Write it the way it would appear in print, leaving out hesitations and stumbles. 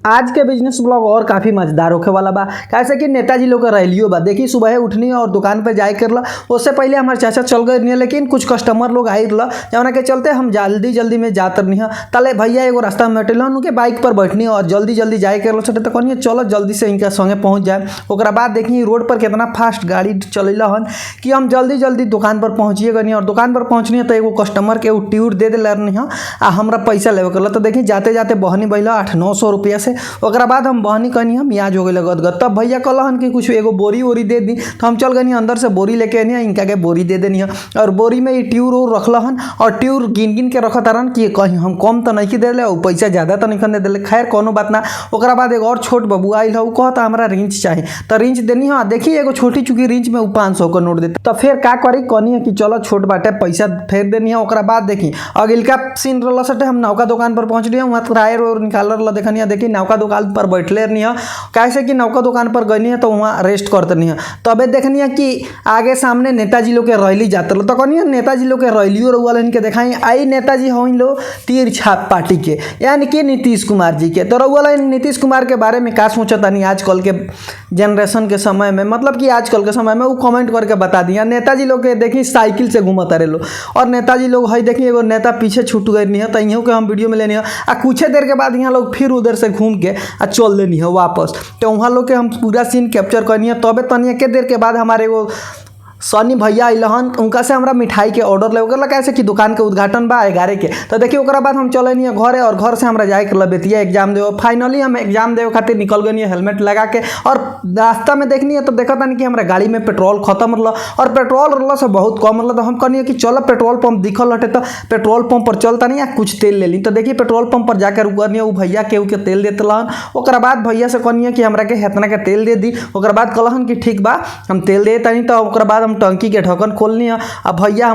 आज के business blog और काफ़ी मजेदार होखे वाला बा। कैसे कि नेताजी लोग का रैलियो बा। देखी सुबह उठनी और दुकान पे जाए कर ला, उससे पहले हमारे चाचा चल गए नहीं, लेकिन कुछ कस्टमर लोग आई रहा जौना के चलते हम जल्दी जल्दी में जातर नहीं। तले भैया एगो रास्ता में बैठे उनके बाइक पर बैठनी और जल्दी जल्दी जाए कर छटे तो कहनी चलो जल्दी से इनका संगे पहुँच जाए। ओकरा बाद देखी रोड पर कितना फास्ट गाड़ी चलेला हन कि हम जल्दी जल्दी दुकान पर पहुँचिए गनी और दुकान पर पहुँचनी तो एगो कस्टमर के ट्यूर दे दिला नहीं आ हमरा पैसा लेवे कर। तो देखी जाते जाते बहनी बैला 800-900 रुपया से। ओकरा बाद हम बहनी कहनी हम याद हो गए गदगद। तब भैया कहलन कि कुछ एगो बोरी वोरी दे दी, तो हम चल गनी अंदर से बोरी लेके आनी इनका के बोरी दे देनी और बोरी में ये ट्यूर और रखल और ट्यूर गिन गिन के रखत रन कि कहीं हम कम तो नहीं दे और पैसा ज़्यादा तो नहीं दे दिले। खैर कोनो बात ना। ओकरा बाद एगो और छोट बबुआ आइल है, कहता हमारा रिंच चाहिए तो रिंच देनी। हाँ देखिए एगो छोटी चुकी रिंच में 500 का नोट देते। तो फिर का करी कहनी है कि चलो छोट बाटे पैसा फेर देनी है। ओकरा बाद देखी अगिलका सीन रहा सटे हम नौका दुकान पर पहुँच रही वहाँ टायर और निकाल रहा देखनी। देखी नौका दुकान पर बैठले नहीं है, कैसे कि नौका दुकान पर गई है तो वहाँ रेस्ट करते नहीं है। तबे देखनी है कि आगे सामने नेताजी लोग के रैली जाते रहो। तो कहनी नेताजी लोग के रैलियो रउआ इनके दिखाई आई नेताजी हईन लो तीर छाप पार्टी के यानी कि नीतीश कुमार जी के। तो रउआ नीतीश कुमार के बारे में का सोचता नहीं आजकल के जनरेशन के समय में, मतलब कि आजकल के समय में वो कमेंट करके बता दिया। नेताजी लोग के देखी साइकिल से घूमता रहे लो और नेताजी लोग है देखिए एगो नेता पीछे छूट गए नहीं है तो इहों के हम वीडियो में लेनी है आ कुछ देर के बाद यहाँ लोग फिर उधर से घूम के आ चल लेनी है वापस। तो वहाँ लोग के हम पूरा सीन कैप्चर करनी है। तबे तनिया के देर के बाद हमारे वो सनी भैया अहन उनका से हमरा मिठाई के ऑर्डर ले गल कैसे कि दुकान के उद्घाटन बा 11 के। तो देखिए ओकरा बाद हम चले नहीं घरे और घर से हमरा जाए के बेतिया एग्जाम देव। फाइनली हम एग्जाम देवे खातिर निकल गए हेलमेट लगा के और रास्ता में देखनी है तो देखा था कि हमारा गाड़ी में पेट्रोल खत्म रहा और पेट्रोल रहा से बहुत कम रहा। तो हम कहनी कि चलो पेट्रोल पंप दिखल हटे तो पेट्रोल पंप पर चलता नहीं कुछ तेल ले ली। तो देखिए पेट्रोल पंप पर जाकर रुकनी वो भैया केहू के तेल देते रहन। ओकरा बाद भैया से कहनी कि हमरा के हेतना के तेल दे दी। ओकरा बाद कहलन कि ठीक बा हम तेल दे तनी। तो ओकरा बाद हम टंकी के ढक्कन खोलनी है। अब भैया